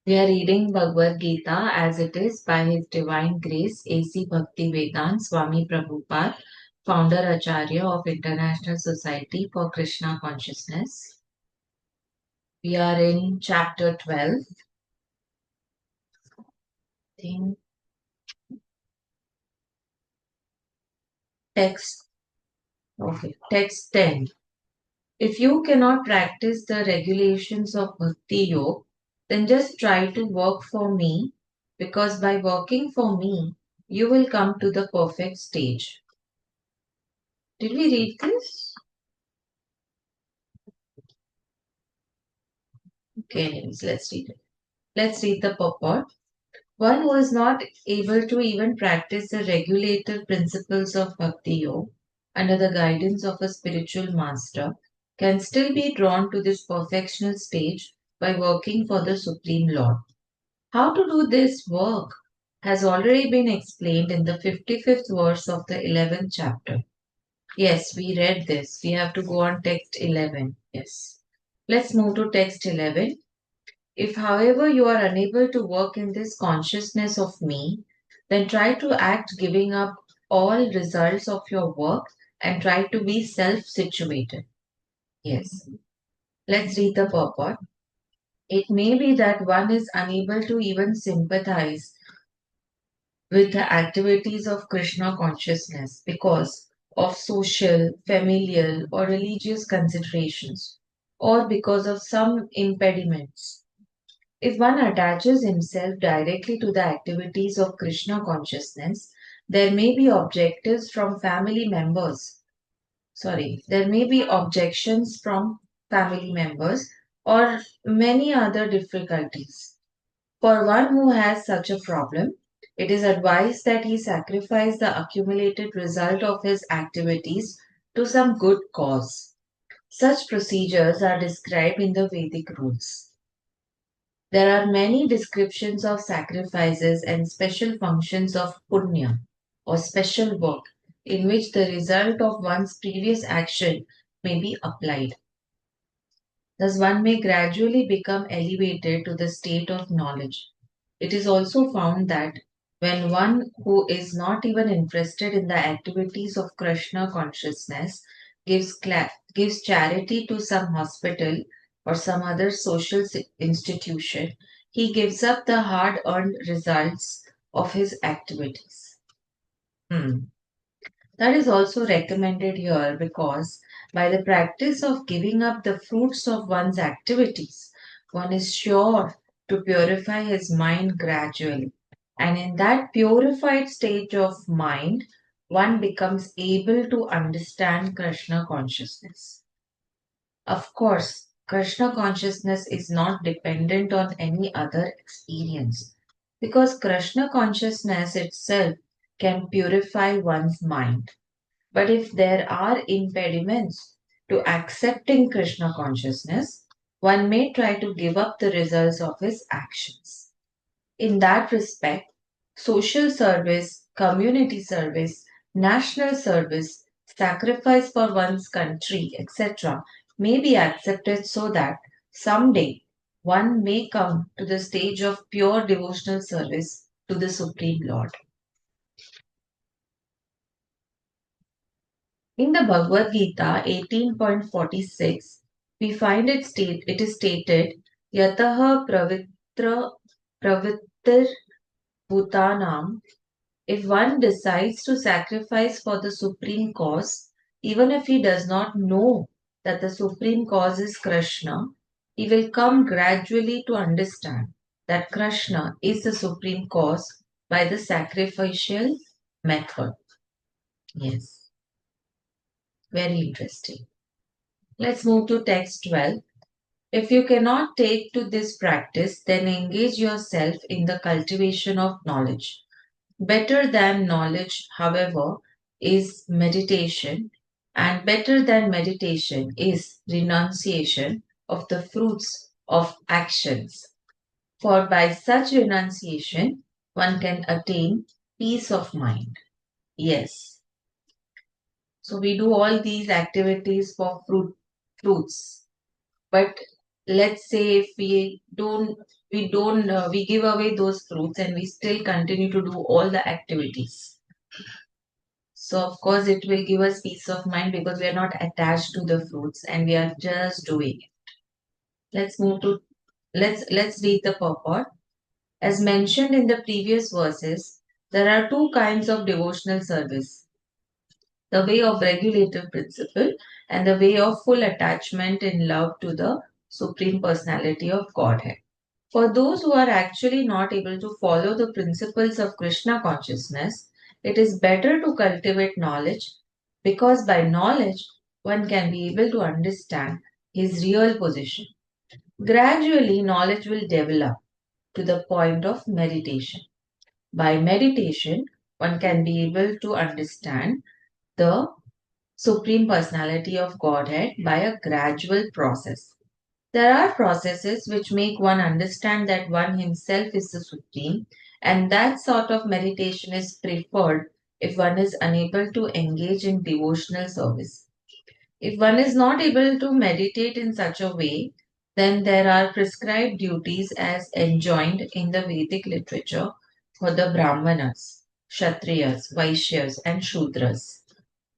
We are reading Bhagwat Geeta as it is by His Divine Grace A.C. Bhaktivedanta Swami Prabhupada, founder Acharya of International Society for Krishna Consciousness. We are in chapter 12. Think text text 10. If you cannot practice the regulations of Bhakti Yoga, then just try to work for me, because by working for me, you will come to the perfect stage. Did we read this? Okay, anyways, let's read it. Let's read the purport. One who is not able to even practice the regulative principles of Bhakti Yoga under the guidance of a spiritual master can still be drawn to this perfectional stage by working for the Supreme Lord. How to do this work has already been explained in the 55th verse of the 11th chapter. Yes, we read this. We have to go on text 11. Yes. Let's move to text 11. If, however, you are unable to work in this consciousness of me, then try to act giving up all results of your work and try to be self situated. Yes. Let's read the purport. It may be that one is unable to even sympathize with the activities of Krishna consciousness because of social, familial, or religious considerations, or because of some impediments. If one attaches himself directly to the activities of Krishna consciousness, there may be objectives from family members. There may be objections from family members or many other difficulties. For one who has such a problem, it is advised that he sacrifice the accumulated result of his activities to some good cause. Such procedures are described in the Vedic rules. There are many descriptions of sacrifices and special functions of punya or special work in which the result of one's previous action may be applied. Thus, one may gradually become elevated to the state of knowledge. It is also found that when one who is not even interested in the activities of Krishna consciousness gives charity to some hospital or some other social institution, he gives up the hard earned results of his activities. Hmm. That is also recommended here because by the practice of giving up the fruits of one's activities, one is sure to purify his mind gradually. And in that purified state of mind, one becomes able to understand Krishna consciousness. Of course, Krishna consciousness is not dependent on any other experience because Krishna consciousness itself can purify one's mind. But if there are impediments to accepting Krishna consciousness, one may try to give up the results of his actions. In that respect, social service, community service, national service, sacrifice for one's country, etc., may be accepted so that someday one may come to the stage of pure devotional service to the Supreme Lord. In the Bhagwat Gita 18.46, we find it is stated, Yataha pravittir bhutanam. If one decides to sacrifice for the supreme cause, even if he does not know that the supreme cause is Krishna, he will come gradually to understand that Krishna is the supreme cause by the sacrificial method. Yes, very interesting. Let's move to text 12. If you cannot take to this practice, then engage yourself in the cultivation of knowledge. Better than knowledge, however, is meditation, and better than meditation is renunciation of the fruits of actions. For by such renunciation, one can attain peace of mind. Yes. So we do all these activities for fruits. But let's say if we give away those fruits and we still continue to do all the activities. So of course it will give us peace of mind because we are not attached to the fruits and we are just doing it. Let's move to let's read the purport. As mentioned in the previous verses, there are two kinds of devotional service: the way of regulative principle and the way of full attachment in love to the Supreme Personality of Godhead. For those who are actually not able to follow the principles of Krishna consciousness, it is better to cultivate knowledge, because by knowledge one can be able to understand his real position. Gradually, knowledge will develop to the point of meditation. By meditation, one can be able to understand the Supreme Personality of Godhead by a gradual process. There are processes which make one understand that one himself is the Supreme, and that sort of meditation is preferred if one is unable to engage in devotional service. If one is not able to meditate in such a way, then there are prescribed duties as enjoined in the Vedic literature for the Brahmanas, Kshatriyas, Vaishyas, and Shudras,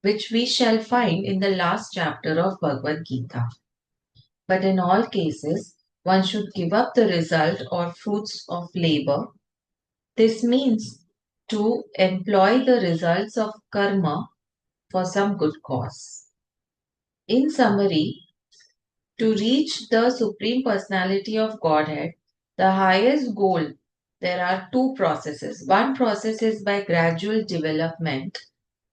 which we shall find in the last chapter of Bhagwat Geeta. But in all cases, one should give up the result or fruits of labor. This means to employ the results of karma for some good cause. In summary, to reach the Supreme Personality of Godhead, the highest goal, there are two processes. One process is by gradual development,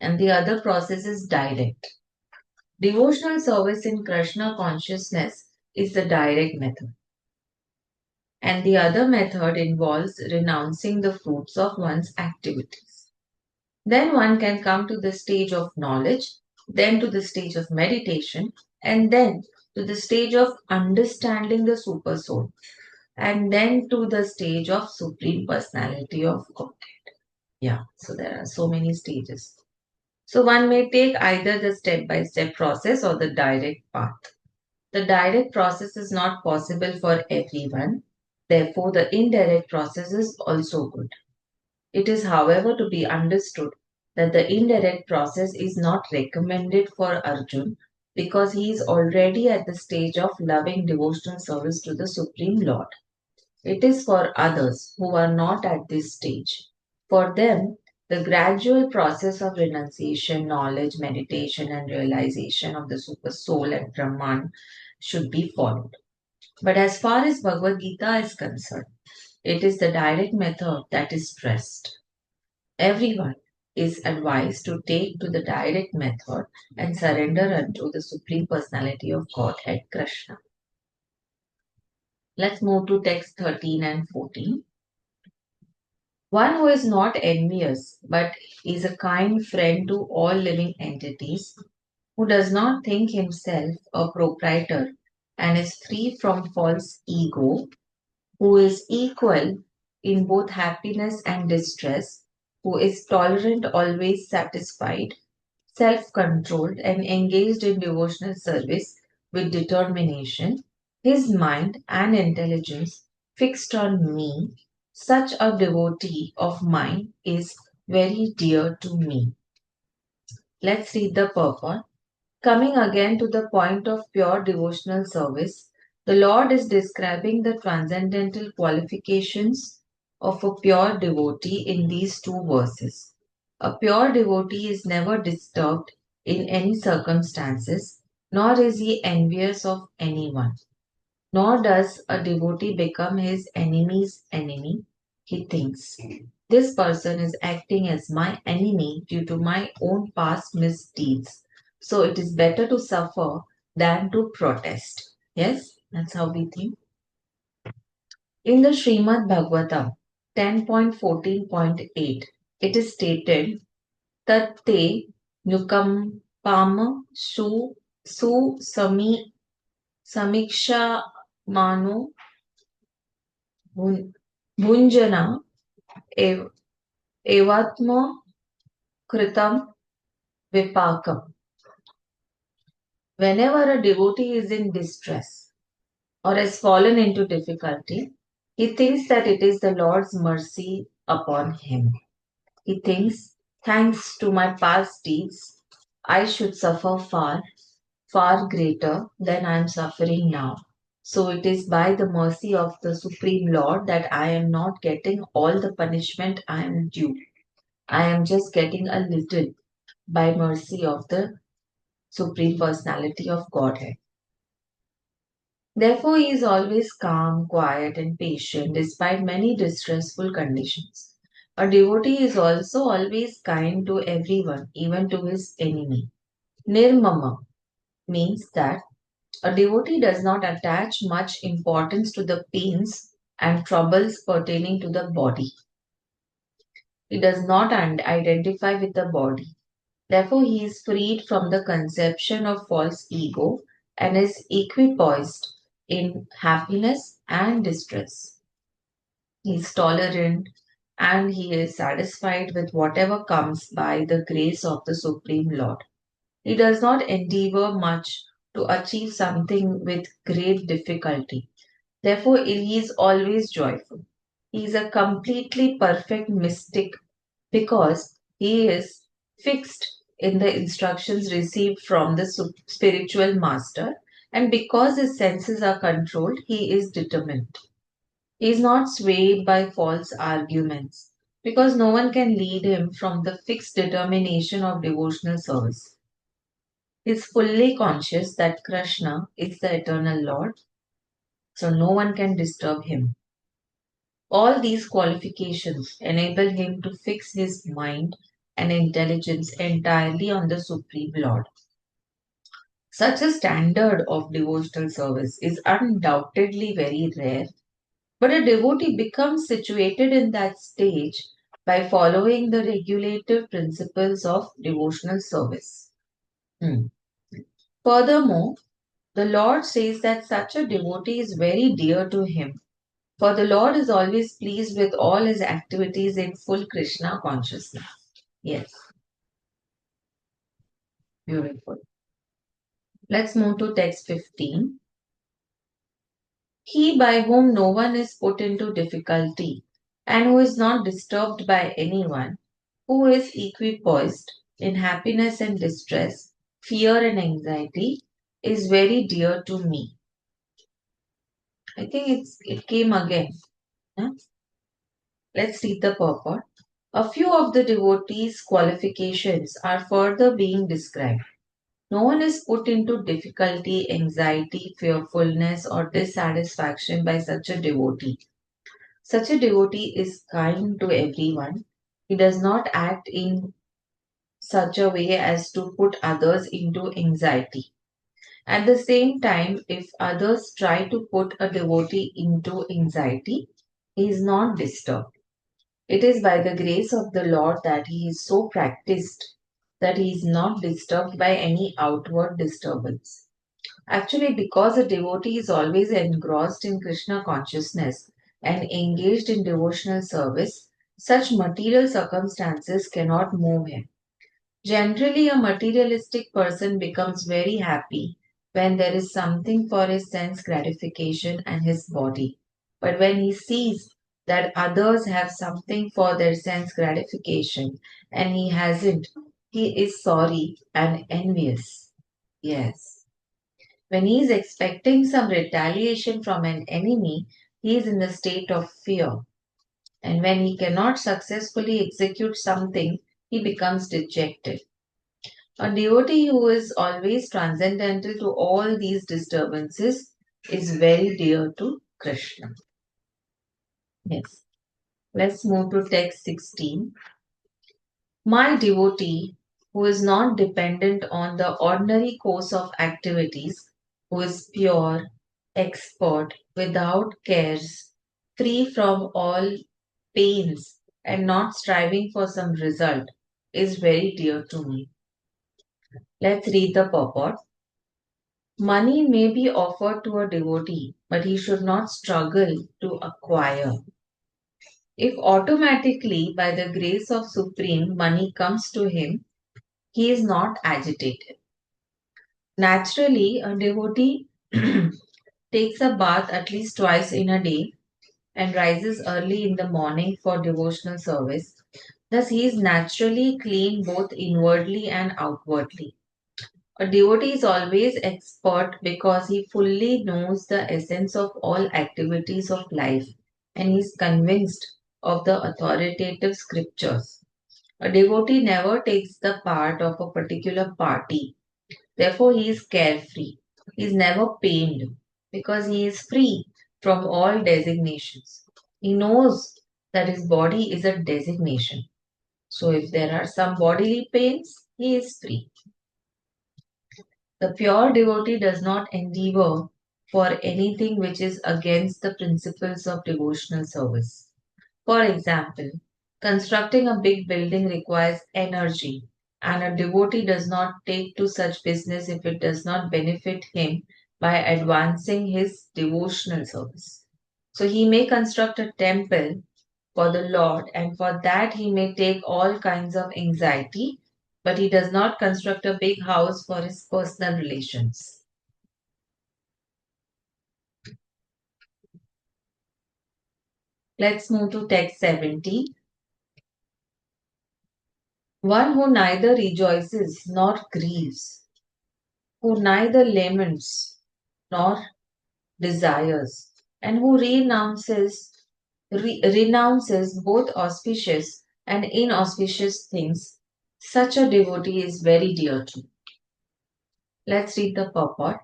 and the other process is direct. Devotional service in Krishna consciousness is the direct method, and the other method involves renouncing the fruits of one's activities. Then one can come to the stage of knowledge, then to the stage of meditation, and then to the stage of understanding the super soul, and then to the stage of Supreme Personality of God. Yeah, so there are so many stages. So one may take either the step by step process or the direct path. The direct process is not possible for everyone. Therefore, the indirect process is also good. It is, however, to be understood that the indirect process is not recommended for Arjun because he is already at the stage of loving devotional service to the Supreme Lord. It is for others who are not at this stage. For them, the gradual process of renunciation, knowledge, meditation, and realization of the Super Soul and Brahman should be followed. But as far as Bhagavad Gita is concerned, it is the direct method that is stressed. Everyone is advised to take to the direct method and surrender unto the Supreme Personality of Godhead, Krishna. Let's move to text 13 and 14. One who is not envious but is a kind friend to all living entities, who does not think himself a proprietor and is free from false ego, who is equal in both happiness and distress, who is tolerant, always satisfied, self controlled, and engaged in devotional service with determination, his mind and intelligence fixed on me, such a devotee of mine is very dear to me. Let's read the purport. Coming again to the point of pure devotional service, the Lord is describing the transcendental qualifications of a pure devotee in these two verses. A pure devotee is never disturbed in any circumstances, nor is he envious of anyone. Nor does a devotee become his enemy's enemy. He thinks, this person is acting as my enemy due to my own past misdeeds. So it is better to suffer than to protest. Yes, that's how we think. In the Srimad Bhagavatam 10.14.8, it is stated, Tatte Nukampam Su Samiksha Mano Bhunjana ev, Evatma Kritam Vipakam. Whenever a devotee is in distress, or has fallen into difficulty, he thinks that it is the Lord's mercy upon him. He thinks, thanks to my past deeds, I should suffer far, far greater than I am suffering now. So it is by the mercy of the Supreme Lord that I am not getting all the punishment I am due. I am just getting a little by mercy of the Supreme Personality of Godhead. Therefore, he is always calm, quiet, and patient despite many distressful conditions. A devotee is also always kind to everyone, even to his enemy. Nirmama means that a devotee does not attach much importance to the pains and troubles pertaining to the body. He does not identify with the body. Therefore, he is freed from the conception of false ego and is equipoised in happiness and distress. He is tolerant and he is satisfied with whatever comes by the grace of the Supreme Lord. He does not endeavor much to achieve something with great difficulty. Therefore, he is always joyful. He is a completely perfect mystic because he is fixed in the instructions received from the spiritual master, and because his senses are controlled, he is determined. He is not swayed by false arguments because no one can lead him from the fixed determination of devotional service. He is fully conscious that Krishna is the eternal Lord, so no one can disturb him. All these qualifications enable him to fix his mind and intelligence entirely on the Supreme Lord. Such a standard of devotional service is undoubtedly very rare, but a devotee becomes situated in that stage by following the regulative principles of devotional service. Hmm. Furthermore, the Lord says that such a devotee is very dear to him, for the Lord is always pleased with all his activities in full Krishna consciousness. Yes, beautiful. Let's move to text 15. He by whom no one is put into difficulty and who is not disturbed by anyone, who is equipoised in happiness and distress, fear and anxiety, is very dear to me. I think it came again. Huh? Let's read the purport. A few of the devotees' qualifications are further being described. No one is put into difficulty, anxiety, fearfulness, or dissatisfaction by such a devotee. Such a devotee is kind to everyone. He does not act in such a way as to put others into anxiety. At the same time, if others try to put a devotee into anxiety, he is not disturbed. It is by the grace of the Lord that he is so practiced that he is not disturbed by any outward disturbance. Actually, because a devotee is always engrossed in Krishna consciousness and engaged in devotional service, such material circumstances cannot move him. Generally, a materialistic person becomes very happy when there is something for his sense gratification and his body. But when he sees that others have something for their sense gratification and he hasn't, he is sorry and envious. Yes. When he is expecting some retaliation from an enemy, he is in a state of fear. And when he cannot successfully execute something, he becomes dejected. A devotee who is always transcendental to all these disturbances is very dear to Krishna. Yes. Let's move to text 16. My devotee, who is not dependent on the ordinary course of activities, who is pure, expert, without cares, free from all pains, and not striving for some result, is very dear to me. Let's read the purport. Money may be offered to a devotee, but he should not struggle to acquire. If automatically, by the grace of Supreme, money comes to him, he is not agitated. Naturally, a devotee takes a bath at least twice in a day, and rises early in the morning for devotional service. Thus, he is naturally clean both inwardly and outwardly. A devotee is always expert because he fully knows the essence of all activities of life and is convinced of the authoritative scriptures. A devotee never takes the part of a particular party. Therefore, he is carefree. He is never pained because he is free from all designations. He knows that his body is a designation. So, if there are some bodily pains, he is free. The pure devotee does not endeavor for anything which is against the principles of devotional service. For example, constructing a big building requires energy, and a devotee does not take to such business if it does not benefit him by advancing his devotional service. So he may construct a temple for the Lord, and for that he may take all kinds of anxiety, but he does not construct a big house for his personal relations. Let's move to text 70. One who neither rejoices nor grieves, who neither laments nor desires, and who renounces both auspicious and inauspicious things, such a devotee is very dear to. Let's read the purport.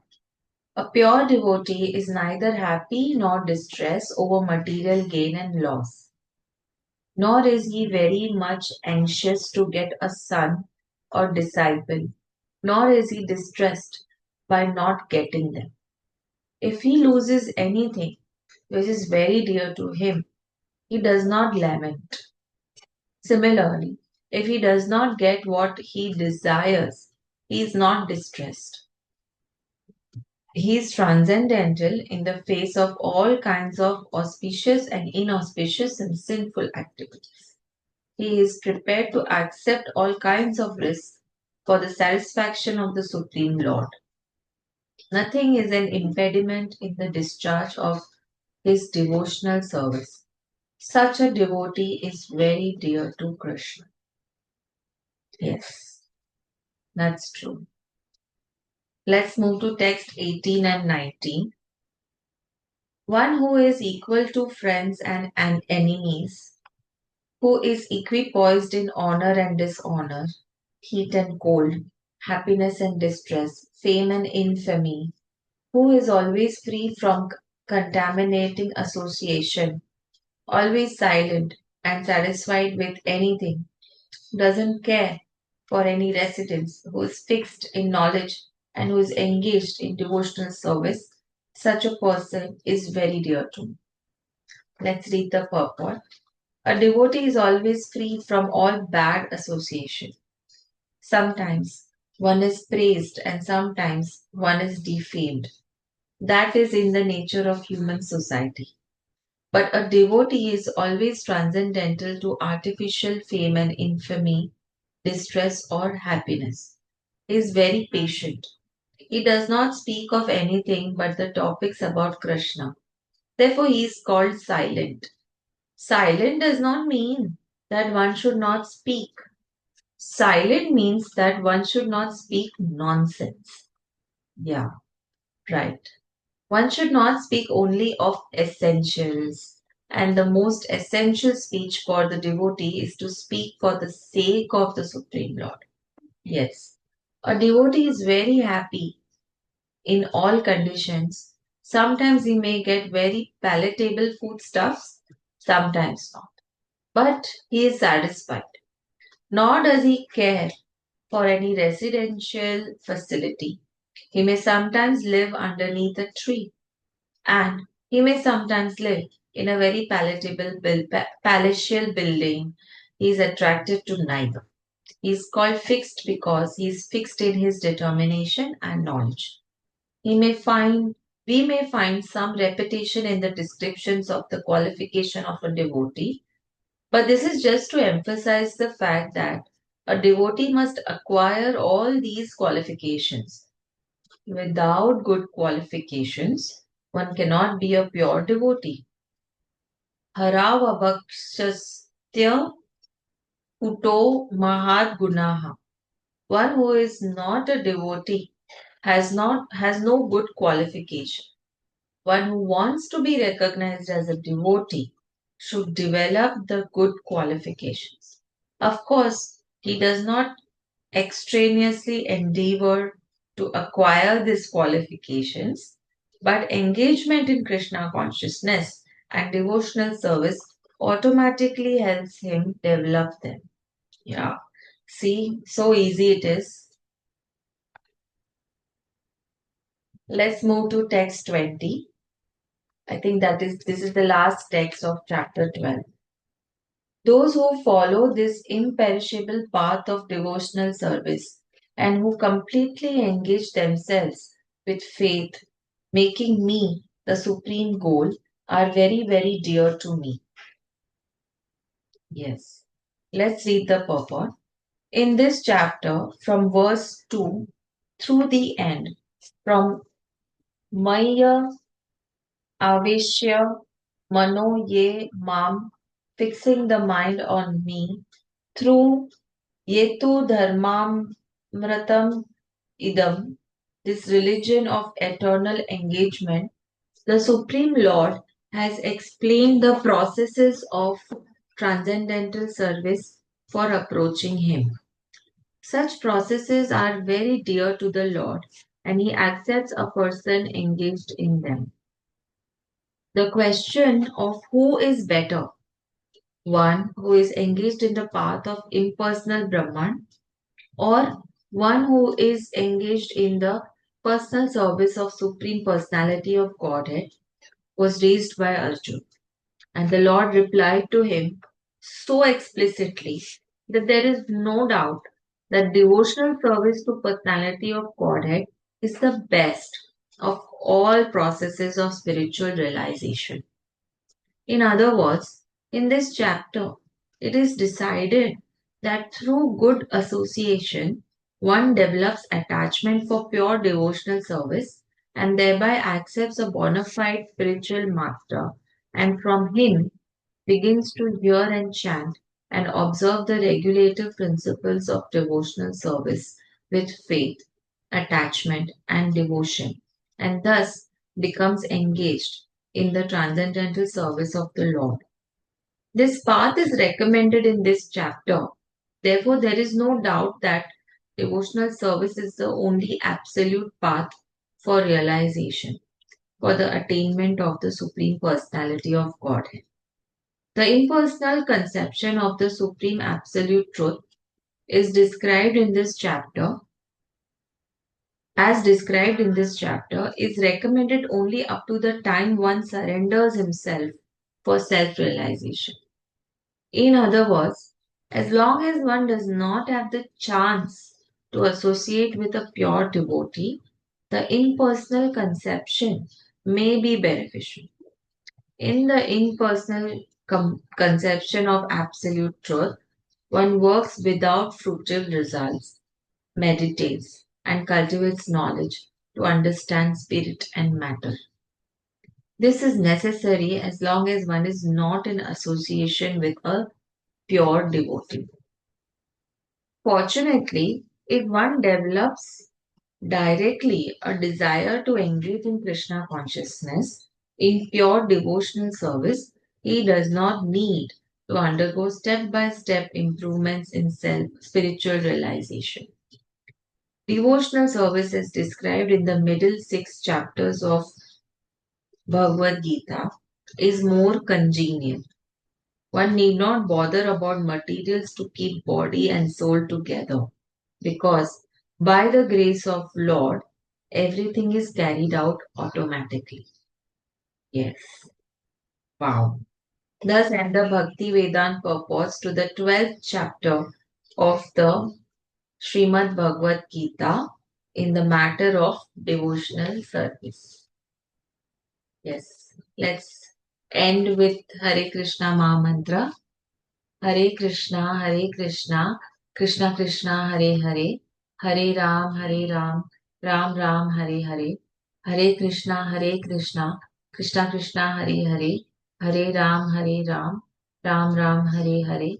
A pure devotee is neither happy nor distressed over material gain and loss, nor is he very much anxious to get a son or disciple, nor is he distressed by not getting them. If he loses anything which is very dear to him, he does not lament. Similarly, if he does not get what he desires, he is not distressed. He is transcendental in the face of all kinds of auspicious and inauspicious and sinful activities. He is prepared to accept all kinds of risks for the satisfaction of the Supreme Lord. Nothing is an impediment in the discharge of his devotional service. Such a devotee is very dear to Krishna. Yes, that's true. Let's move to text 18 and 19. One who is equal to friends and enemies, who is equipoised in honor and dishonor, heat and cold, happiness and distress, fame and infamy, who is always free from contaminating association, always silent and satisfied with anything, doesn't care for any residence, who is fixed in knowledge and who is engaged in devotional service, such a person is very dear to me. Let's read the purport. A devotee is always free from all bad association. Sometimes one is praised and sometimes one is defamed. That is in the nature of human society. But a devotee is always transcendental to artificial fame and infamy, distress or happiness. He is very patient. He does not speak of anything but the topics about Krishna. Therefore, he is called silent. Silent does not mean that one should not speak. Silent means that one should not speak nonsense. Yeah, right. One should not speak only of essentials. And the most essential speech for the devotee is to speak for the sake of the Supreme Lord. Yes. A devotee is very happy in all conditions. Sometimes he may get very palatable foodstuffs, sometimes not. But he is satisfied. Nor does he care for any residential facility. He may sometimes live underneath a tree, and he may sometimes live in a very palatial building. He is attracted to neither. He is called fixed because he is fixed in his determination and knowledge. He may find we may find some repetition in the descriptions of the qualification of a devotee, but this is just to emphasize the fact that a devotee must acquire all these qualifications. Without good qualifications, One cannot be a pure devotee. Haravabhakshastya kuto mahat gunaha. One who is not a devotee has no good qualification. One who wants to be recognized as a devotee should develop the good qualifications. Of course, he does not extraneously endeavor to acquire these qualifications, but engagement in Krishna consciousness and devotional service automatically helps him develop them. Yeah. See, so easy it is. Let's move to text 20. I think this is the last text of chapter 12. Those who follow this imperishable path of devotional service and who completely engage themselves with faith, making me the supreme goal, are very, very dear to me. Yes. Let's read the purport. In this chapter, from verse 2 through the end, from Maya Aveshya Mano Ye Mam, fixing the mind on me, through Yetu Dharmamratam Idam, this religion of eternal engagement, the Supreme Lord has explained the processes of transcendental service for approaching Him. Such processes are very dear to the Lord, and He accepts a person engaged in them. The question of who is better, one who is engaged in the path of impersonal Brahman, or one who is engaged in the personal service of Supreme Personality of Godhead, was raised by Arjuna. And the Lord replied to him so explicitly that there is no doubt that devotional service to Personality of Godhead is the best of all processes of spiritual realization. In other words, in this chapter, it is decided that through good association, one develops attachment for pure devotional service and thereby accepts a bona fide spiritual master, and from him begins to hear and chant and observe the regulative principles of devotional service with faith, attachment, and devotion, and thus becomes engaged in the transcendental service of the Lord. This path is recommended in this chapter. Therefore, there is no doubt that devotional service is the only absolute path for realization, for the attainment of the Supreme Personality of Godhead. The impersonal conception of the Supreme Absolute Truth is described in this chapter as described in this chapter, is recommended only up to the time one surrenders himself for self realization. In other words, as long as one does not have the chance to associate with a pure devotee, the impersonal conception may be beneficial. In the impersonal conception of absolute truth, one works without fruitive results, meditates, and cultivates knowledge to understand spirit and matter. This is necessary as long as one is not in association with a pure devotee. Fortunately, if one develops directly a desire to engage in Krishna consciousness in pure devotional service, he does not need to undergo step by step improvements in self spiritual realization. Devotional service is described in the middle six chapters of Bhagwat Geeta is more congenial. One need not bother about materials to keep body and soul together because by the grace of Lord, everything is carried out automatically. Yes. Wow. Thus end the Bhakti Vedant purports to the 12th chapter of the Srimad Bhagwat Geeta in the matter of devotional service. Yes. Let's end with Hare Krishna Maha Mantra. Hare Krishna, Krishna Krishna, Hare Hare, Hare Ram, Ram Ram, Hare Hare. Hare Krishna, Krishna Krishna Hare Hare, Hare Ram, Ram Ram Hare Hare,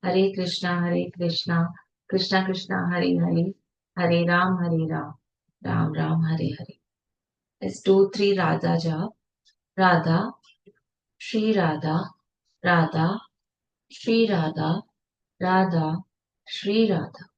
Hare Krishna, Krishna Krishna Hare Hare, Hare Ram, Ram Ram Hare Hare. Let's do three Radha jap. Radha, Shri Radha, Radha, Shri Radha, Radha, Shri Radha.